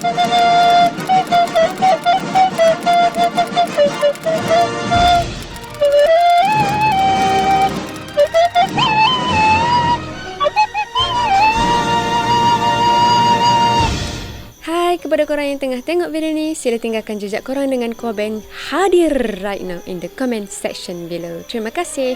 Hai kepada korang yang tengah tengok video ni, sila tinggalkan jejak korang dengan komen hadir right now in the comment section below. Terima kasih.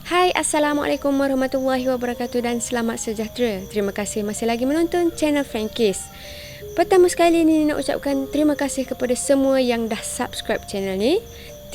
Hai, Assalamualaikum warahmatullahi wabarakatuh dan selamat sejahtera. Terima kasih masih lagi menonton channel Frankies. Pertama sekali ni nak ucapkan terima kasih kepada semua yang dah subscribe channel ni.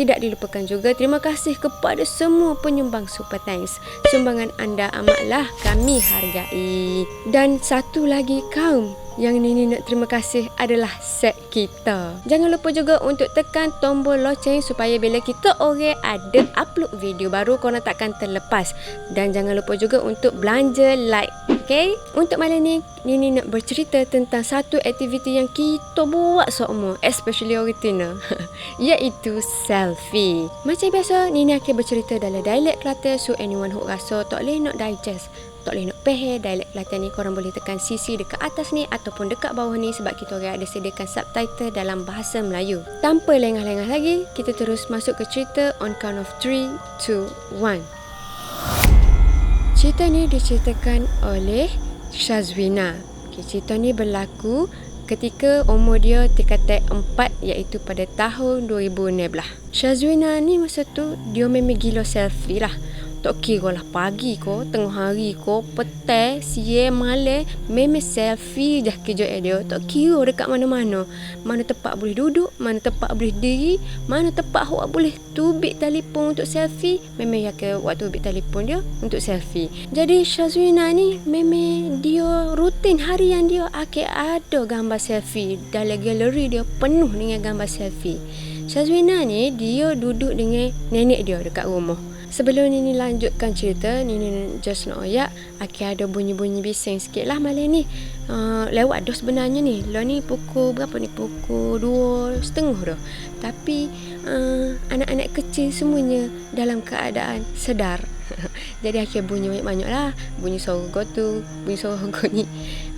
Tidak dilupakan juga terima kasih kepada semua penyumbang super thanks. Sumbangan anda amatlah kami hargai. Dan satu lagi kaum yang Nini nak terima kasih adalah set kita. Jangan lupa juga untuk tekan tombol loceng supaya bila kita ada upload video baru korang takkan terlepas. Dan jangan lupa juga untuk belanja like. Okay? Untuk malam ni Nini nak bercerita tentang satu aktiviti yang kita buat semua, especially orang Tina, iaitu selfie. Macam biasa Nini akan bercerita dalam dialek Kelantan, so anyone who rasa tak boleh nak digest, tak boleh nak faham dialek Kelantan ni, korang boleh tekan CC dekat atas ni ataupun dekat bawah ni sebab kita orang ada sediakan subtitle dalam bahasa Melayu. Tanpa lengah-lengah lagi, kita terus masuk ke cerita on count of 3, 2, 1. Cerita ni diceritakan oleh Syazwina. Cerita ni berlaku ketika umur dia tingkatan 4 iaitu pada tahun 2016. Syazwina ni masa tu dia memang gila selfie lah. Tak kira lah pagi ko, tengah hari ko, petang, siang, malam, memang selfie je kerja dia. Tak kira dekat mana-mana. Mana tempat boleh duduk, mana tempat boleh diri, mana tempat awak boleh tubik telefon untuk selfie, memang ya waktu tubik telefon dia untuk selfie. Jadi Syazwina ni memang dia rutin harian dia akan ada gambar selfie. Dalam galeri dia penuh dengan gambar selfie. Syazwina ni dia duduk dengan nenek dia dekat rumah. Sebelum Nini lanjutkan cerita, Nini just nak oyak akan ada bunyi-bunyi bising sikit lah malam ni. Lewat dah sebenarnya ni. Lah ni pukul berapa ni? Pukul 2:30 dah. Tapi anak-anak kecil semuanya dalam keadaan sedar. Jadi akhir bunyi banyak-banyak lah. Bunyi suara gotu, bunyi suara ni.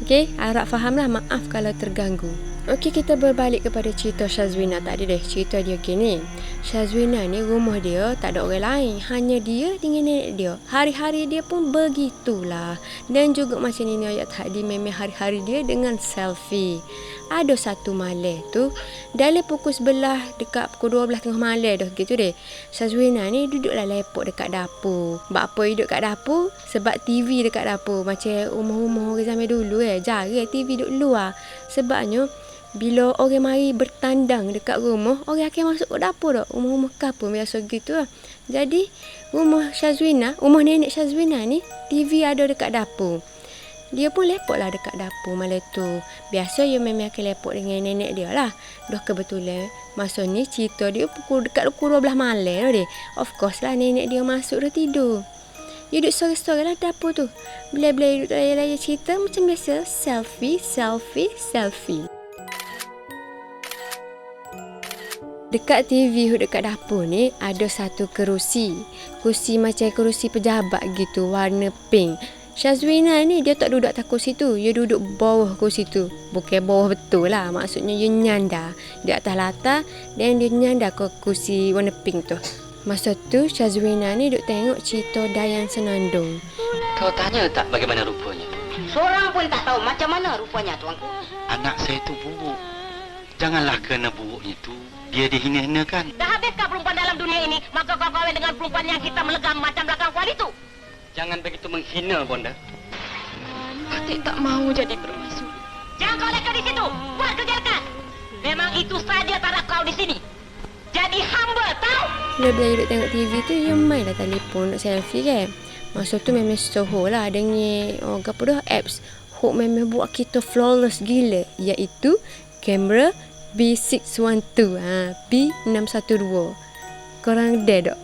Okay, harap faham lah. Maaf kalau terganggu. Okey, kita berbalik kepada cerita Syazwina tadi deh. Cerita dia gini. Syazwina ni rumah dia tak ada orang lain. Hanya dia dengan nenek dia. Hari-hari dia pun begitulah. Dan juga macam ni ayat tadi, memang hari-hari dia dengan selfie. Ada satu malam tu, dalam pukul 11 dekat pukul 12 tengah malam dah gitu deh. Syazwina ni duduklah lepok dekat dapur. Buat apa duduk kat dapur? Sebab TV dekat dapur. Macam rumah-rumah orang zaman dulu jarang TV duduk luar. Sebabnya bila orang mari bertandang dekat rumah, orang akan masuk ke dapur dah. Rumah-rumah kapur biasa gitu lah. Jadi, rumah Syazwina, rumah nenek Syazwina ni, TV ada dekat dapur. Dia pun lepok lah dekat dapur malam tu. Biasa dia memang akan lepok dengan nenek dia lah. Dah kebetulan, masa ni cerita dia dekat pukul 12 malam dah dia. Of course lah, nenek dia masuk dah tidur. Dia duduk sore-sore lah dapur tu. Bila-bila duduk layar-layar cerita macam biasa. Selfie, selfie, selfie. Dekat TV dekat dapur ni ada satu kerusi. Kerusi macam kerusi pejabat gitu, warna pink. Syazwina ni dia tak duduk atas kerusi tu. Dia duduk bawah kerusi tu. Bukan bawah betul lah. Maksudnya dia nyandar di atas latar dan dia nyandar ke kerusi warna pink tu. Masa tu Syazwina ni duk tengok cerita Dayan Senandung. Kau tanya tak bagaimana rupanya? Seorang pun tak tahu macam mana rupanya, tuanku. Anak saya tu buruk. Janganlah kerana buruknya tu dia dihina-hinakan. Dah habiskah perempuan dalam dunia ini? Maka kau kahwin dengan perempuan yang kita melegam macam belakang kuali itu. Jangan begitu menghina, Bonda. Atik tak mahu jadi permaisuri. Jangan kau leka di situ. Buat kerja lekas. Memang itu saja taraf kau di sini. jadi hamba tau. Bila duduk tengok TV tu, dia main lah telefon nak selfie kan. Masa tu memang soho lah dengan apa dah apps. Hok memang buat kita flawless gila, iaitu kamera B612. B612. Korang dah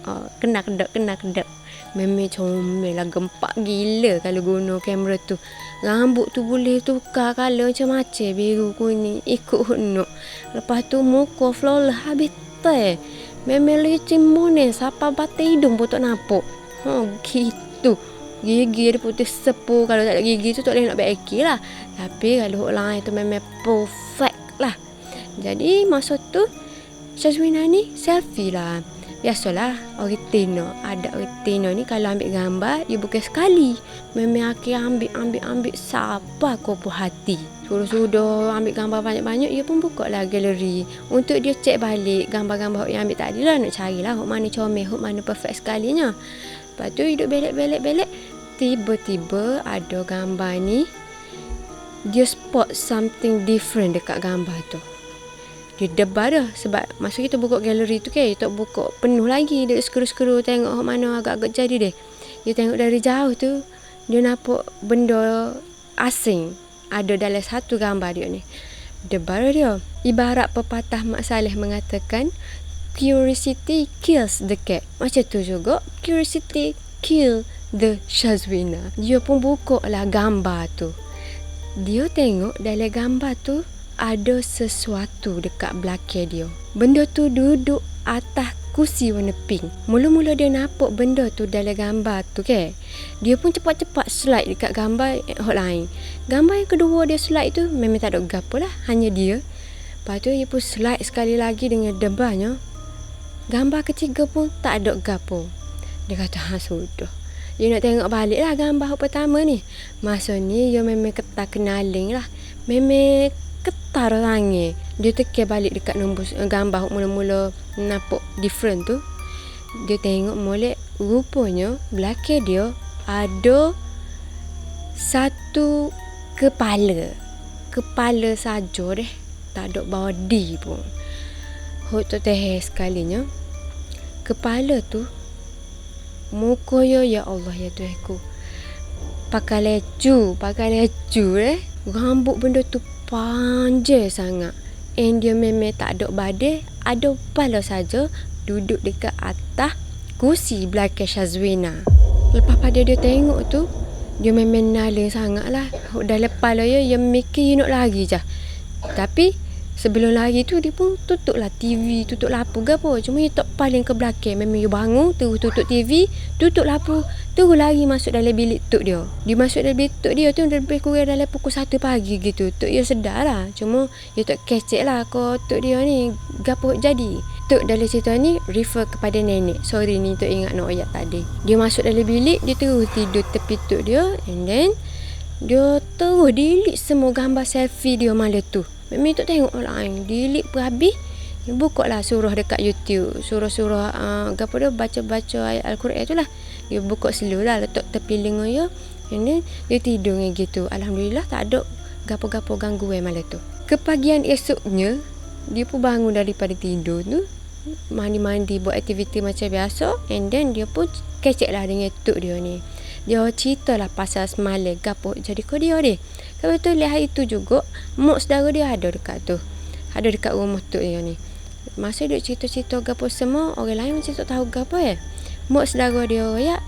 kena. Memang comel lah, gempak gila kalau guna kamera tu. Rambut tu boleh tukar color macam-macam, biru, kuning, ikut honok. Lepas tu muka flawless habis teh. Memang licin monen, siapa batai hidung pun tak nampak. Gitu. Gigi dia putih sepu. Kalau tak ada gigi tu tak boleh nak baiki lah. Tapi kalau hok lain tu memang perfect lah. Jadi masa tu Syazwina ni selfie lah. Biasalah orang Tino. Ada orang Tino ni kalau ambil gambar, dia bukan sekali. Memang akhir ambil siapa kau puas hati. Sudah ambil gambar banyak-banyak, dia pun buka lah galeri. Untuk dia cek balik gambar-gambar yang ambil tadi lah. Nak carilah hok mana comel, hok mana perfect sekalinya. Lepas tu hidup belek. Tiba-tiba ada gambar ni. Dia spot something different dekat gambar tu. Dia debar dah. Sebab masa kita buka galeri tu kan, tak buka penuh lagi. Dia skru-skru tengok mana agak-agak jadi dia. Dia tengok dari jauh tu, dia nampak benda asing ada dalam satu gambar dia ni. Debar dia. Ibarat pepatah Mak Saleh mengatakan, curiosity kills the cat. Macam tu juga, curiosity kill the Syazwina. Dia pun buka lah gambar tu. Dia tengok dalam gambar tu ada sesuatu dekat belakang dia. Benda tu duduk atas kursi warna pink. Mula-mula dia nampak benda tu dalam gambar tu kan. Dia pun cepat-cepat slide dekat gambar hot lain. Gambar yang kedua dia slide tu memang tak ada gapo lah, hanya dia. Lepas tu dia pun slide sekali lagi dengan debarnya. Gambar ketiga pun tak ada gapo. Dia kata sudah. Dia nak tengok balik lah gambar pertama ni. Masa ni dia memang ketar kenaling lah. Memang ketar orangnya. Dia tekan balik dekat nombor gambar mula-mula nampak different tu. Dia tengok molek, rupanya belakang dia ada satu kepala. Kepala saja deh. Tak ada body pun. Hot tu teh sekalinya. Kepala tu muka ya Allah ya Tuhanku. Pakai lecu deh. Rambut benda tu panjang sangat. And dia memang tak ada badan, ada kepala saja, duduk dekat atas kursi belakang Syazwina. Lepas pada dia tengok tu, dia memang naling sangat lah. Dalam kepala dia mikir nak lari je. Tapi sebelum lari tu dia pun tutup lah TV, tutup lampu ke apa. Cuma dia tak paling ke belakang. Memang dia bangun, terus tutup TV, tutup lampu, terus lari masuk dalam bilik tok dia. Dia masuk dalam bilik tok dia tu lebih kurang dalam pukul 1 pagi gitu. Tok dia sedar lah. Cuma dia tak kecek lah kau tok dia ni gapo jadi. Tok dalam cerita ni refer kepada nenek. Sorry ni tok ingat nak ayat tadi. Dia masuk dalam bilik, dia terus tidur tepi tok dia. And then dia terus delete semua gambar selfie dia malam tu. Memang tak tengok lain. Delete pun habis. Dia buka lah surah dekat YouTube. Surah-surah apa dia baca-baca ayat Al-Quran tu lah. Dia buka slow lah, letak tepi lengan dia. And then dia tidur dengan gitu. Alhamdulillah tak ada gapo-gapo gangguan malam tu. Kepagian esoknya, dia pun bangun daripada tidur tu. Mandi-mandi, buat aktiviti macam biasa. And then dia pun kecek lah dengan tok dia ni. Dia cerita lah pasal semalam gapo jadi kau dia ni. Kebetulan hari tu juga mak saudara dia ada dekat tu. Ada dekat rumah tok dia ni. Masa dia cerita-cerita gapo semua, orang lain macam tak tahu gapo ya. Mak saudara dia royak.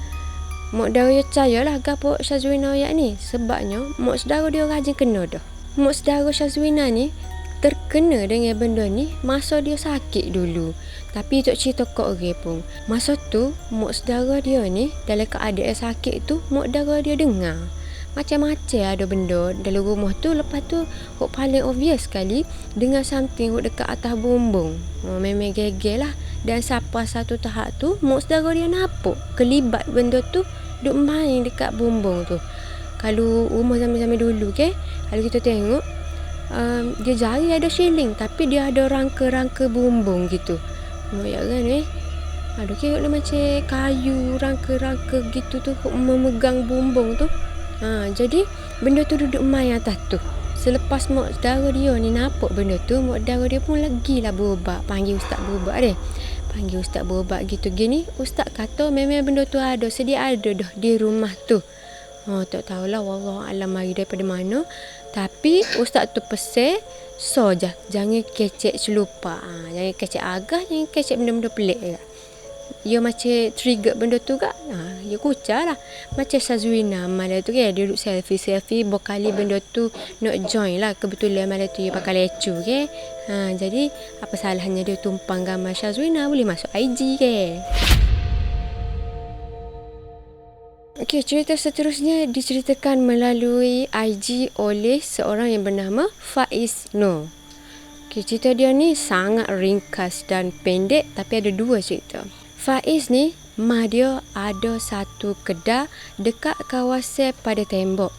Mak saudara dia percayalah gapo Syazwina royak ni. Sebabnya mak saudara dia rajin kena dah. Mak saudara Syazwina ni terkena dengan benda ni masa dia sakit dulu. Tapi tak cerita kat orang pun. Masa tu mak saudara dia ni dalam keadaan sakit tu, mak saudara dia dengar macam-macam ada benda dalam rumah tu. Lepas tu hok paling obvious sekali dengar something hok dekat atas bumbung. Memang gegel lah. Dan sampai satu tahap tu mak saudara dia nampak kelibat benda tu duk main dekat bumbung tu. Kalau rumah zaman-zaman dulu ke, kalau kita tengok dia jari ada shilling tapi dia ada rangka-rangka bumbung gitu. Noyak kan aduh kira macam kayu rangka-rangka gitu tu memegang bumbung tu. Jadi benda tu duduk main atas tu Selepas mak saudara dia ni nampak benda tu, mak saudara dia pun lagilah berubat. Panggil ustaz berubat dia. Panggil ustaz berubat gitu gini. Ustaz kata memang benda tu ada, sedia ada dah di rumah tu. Tak tahulah, wallahualam mari daripada mana. Tapi ustaz tu pesan, je jangan kecek celupa. Jangan kecek agah, jangan kecek benda-benda pelik je. Dia macam trigger benda tu kak. Dia kucar lah. Macam Syazwina malam tu kan. Dia duduk selfie. Berkali benda tu nak join lah. Kebetulan malam tu dia pakai lecu kan. Jadi apa salahnya dia tumpang gambar Syazwina boleh masuk IG kan. Okey, cerita seterusnya diceritakan melalui IG oleh seorang yang bernama Faiz Nur. Okey, cerita dia ni sangat ringkas dan pendek tapi ada dua cerita. Faiz ni, mak dia ada satu kedai dekat kawasan pada tembok.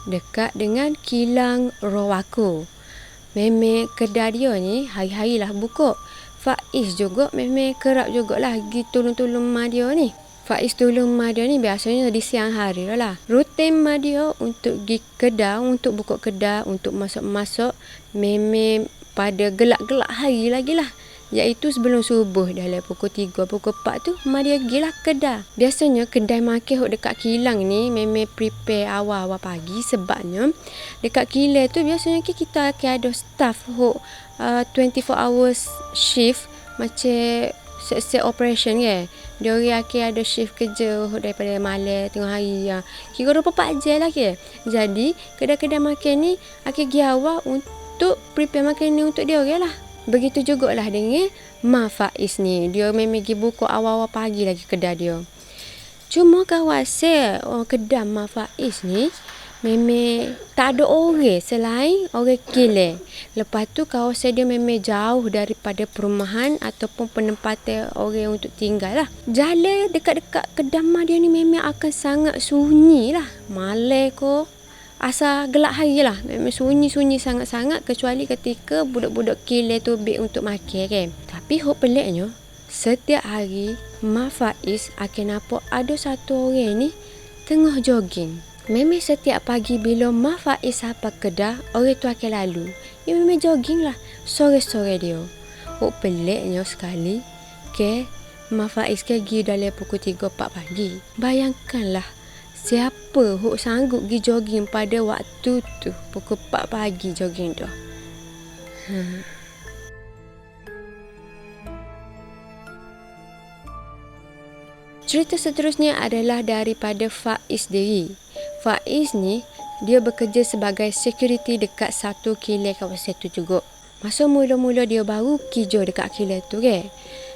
Dekat dengan kilang Rowako. Memang kedai dia ni hari-hari lah buka. Faiz juga memang kerap jugalah pergi tolong-tolong mak dia ni. Faiz tolong mak dia ni biasanya di siang hari lah. Rutin mak dia untuk pergi kedai, untuk buka kedai, untuk masuk-masuk. Memang pada gelap-gelap hari lagi lah. Iaitu sebelum subuh dalam pukul 3, pukul 4 tu mak dia pergilah kedai. Biasanya kedai makan hok dekat kilang ni memang prepare awal-awal pagi sebabnya dekat kilang tu biasanya kita akan ada staff hok 24 hours shift macam set operation kan. Dia orang akan ada shift kerja daripada malam tengah hari kira 24 jam lah ke. Jadi kedai-kedai makan ni akan pergi awal untuk prepare makan ni untuk dia orang lah. Begitu jugalah dengan mak Faiz ni. Dia memang pergi buka awal-awal pagi lagi kedai dia. Cuma kawasan kedai mak Faiz ni memang tak ada orang selain orang kilang. Lepas tu kawasan dia memang jauh daripada perumahan ataupun penempatan orang untuk tinggal lah. Jalan dekat-dekat kedai mak dia ni memang akan sangat sunyi lah. Malam ko asal gelap hari lah. Memang sunyi-sunyi sangat-sangat kecuali ketika budak-budak kilang tu beg untuk makan kan. Tapi hok peliknya, setiap hari mak Faiz akan nampak ada satu orang ni tengah jogging. Memang setiap pagi bila mak Faiz sampai kedai, orang tu akan lalu. Dia memang jogging lah. Sore-sore dia. Hok peliknya sekali ke mak Faiz pergi dalam pukul 3-4 pagi. Bayangkanlah siapa hok sanggup pergi jogging pada waktu tu pukul 4 pagi jogging tu. Cerita seterusnya adalah daripada Faiz sendiri. Faiz ni dia bekerja sebagai security dekat satu kilang kawasan tu juga. Masa mula-mula dia baru kerja dekat kilang tu kan,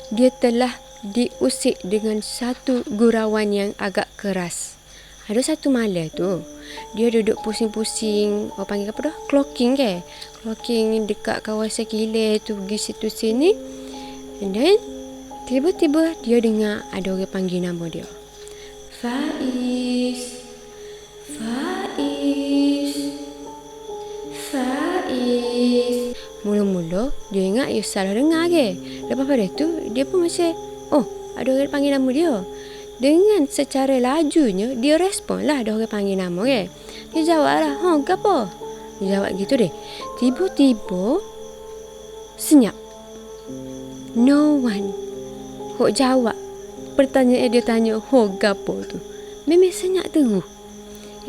dia telah diusik dengan satu gurauan yang agak keras. Ada satu malam tu, dia duduk pusing-pusing, orang panggil apa dah? Clocking ke? Clocking dekat kawasan kilang tu, pergi situ sini. And then, tiba-tiba dia dengar ada orang panggil nama dia. Faiz. Faiz. Faiz. Mula-mula, dia ingat dia salah dengar ke? Lepas pada tu, dia pun macam, ada orang panggil nama dia. Dengan secara lajunya, dia respon lah ada orang panggil nama kan. Dia jawab lah, kenapa? Dia jawab gitu deh. Tiba-tiba, senyap. No one. Hok jawab. Pertanyaan dia tanya, gapo tu? Memang senyap terus.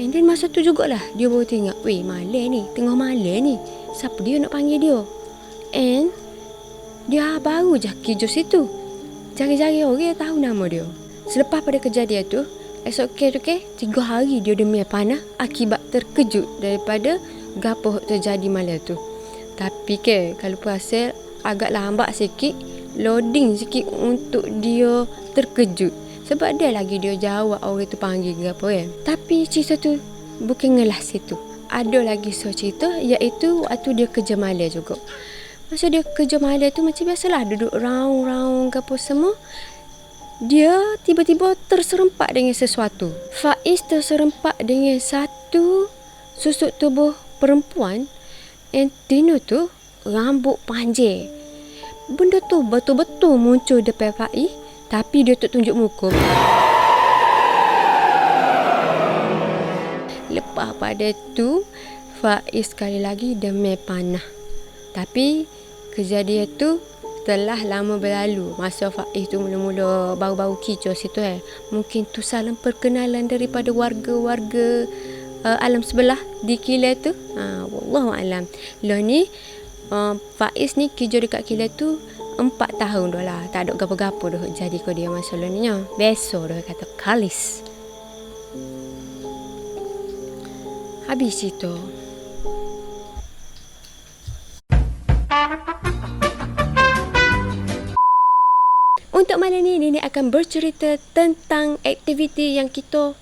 And then masa tu jugalah, dia baru tengok, malam ni, tengah malam ni. Siapa dia nak panggil dia? And, dia baru je kerja situ. Jari-jari orang tahu nama dia. Selepas pada kejadian tu, esok tu 3 hari dia demi panah akibat terkejut daripada gapo terjadi malam tu. Tapi kalau perasan agak lambat sikit, loading sikit untuk dia terkejut. Sebab dia lagi dia jawab orang tu panggil gapo kan. Tapi cerita tu bukan ngelas situ. Ada lagi cerita iaitu waktu dia kerja malam juga. Masa dia kerja malam tu macam biasalah duduk round-round gapo semua. Dia tiba-tiba terserempak dengan sesuatu. Faiz terserempak dengan satu susuk tubuh perempuan yang tino tu rambut panjang. Benda tu betul-betul muncul depan Faiz tapi dia tak tunjuk muka. Lepas pada tu Faiz sekali lagi demam panah. Tapi kejadian tu telah lama berlalu. Masa Faiz tu mula-mula baru-baru kicau situ Mungkin tu salam perkenalan daripada warga-warga alam sebelah di Kilat tu. Wallahualam. Lah ni Faiz ni kicau dekat Kilat tu 4 tahun dah lah. Tak ada gapo-gapo dah jadi kau dia masalah ni. Besok dah kata kalis. Habis itu. Untuk malam ni, Nenek akan bercerita tentang aktiviti yang kita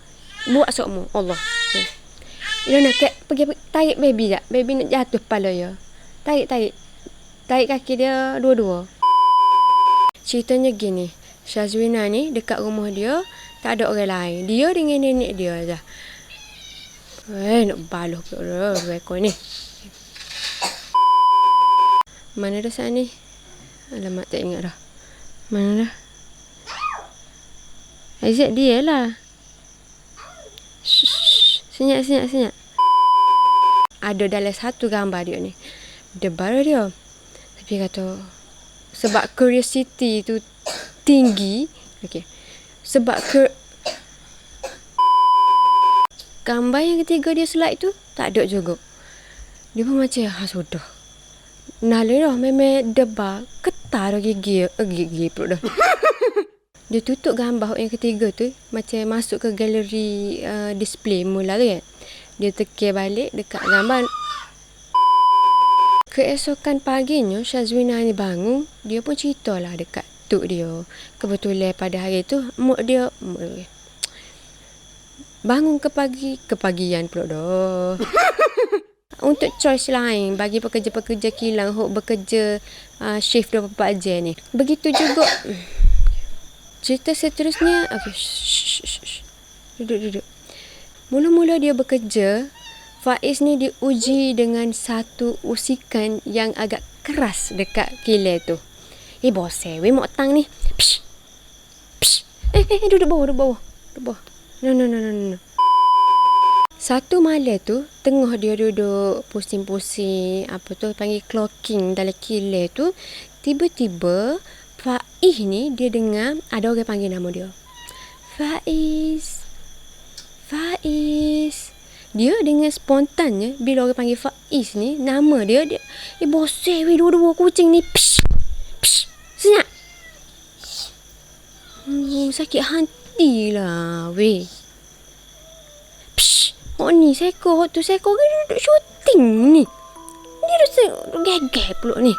buat semua. Allah. Ilona, pergi tarik baby tak? Baby nak jatuh kepala ya. Tarik kaki dia dua-dua. Ceritanya gini. Syazwina ni dekat rumah dia tak ada orang lain. Dia dengan nenek dia je. Nak baluh pula rekod ni. Mana dah saat ni? Alamak, tak ingat dah. Mana dah? Aizat dia lah. Senyap. Ada dalam satu gambar dia ni. Dia baru dia. Tapi kata, sebab curiosity tu tinggi. Okay. Sebab gambar yang ketiga dia slide tu tak ada juga. Dia pun macam sudah. Nalai dah memang debar ketar gigi pula dah. Dia tutup gambar yang ketiga tu macam masuk ke galeri display mula tu kan. Dia tekir balik dekat gambar. Keesokan paginya Syazwina ni bangun, dia pun ceritalah dekat tok dia. Kebetulan pada hari tu mak dia bangun kepagian pula dah. Untuk choice lain bagi pekerja-pekerja kilang hok bekerja shift 24 jam ni. Begitu juga cerita seterusnya. Okay, duduk. Mula-mula dia bekerja, Faiz ni diuji dengan satu usikan yang agak keras dekat kilang tu. Bosai, weh mak tang ni. Psh. Duduk bawah. No. Satu malam tu, tengah dia duduk pusing-pusing, panggil clocking dalam kilang tu, tiba-tiba Faiz ni dia dengar ada orang panggil nama dia. Faiz. Dia dengan spontannya bila orang panggil Faiz ni, nama dia bosai weh dua-dua kucing ni. Psh. Senyap. Sakit hati lah weh. Ni seko kan duduk syuting ni. Dia dah gegek pula ni.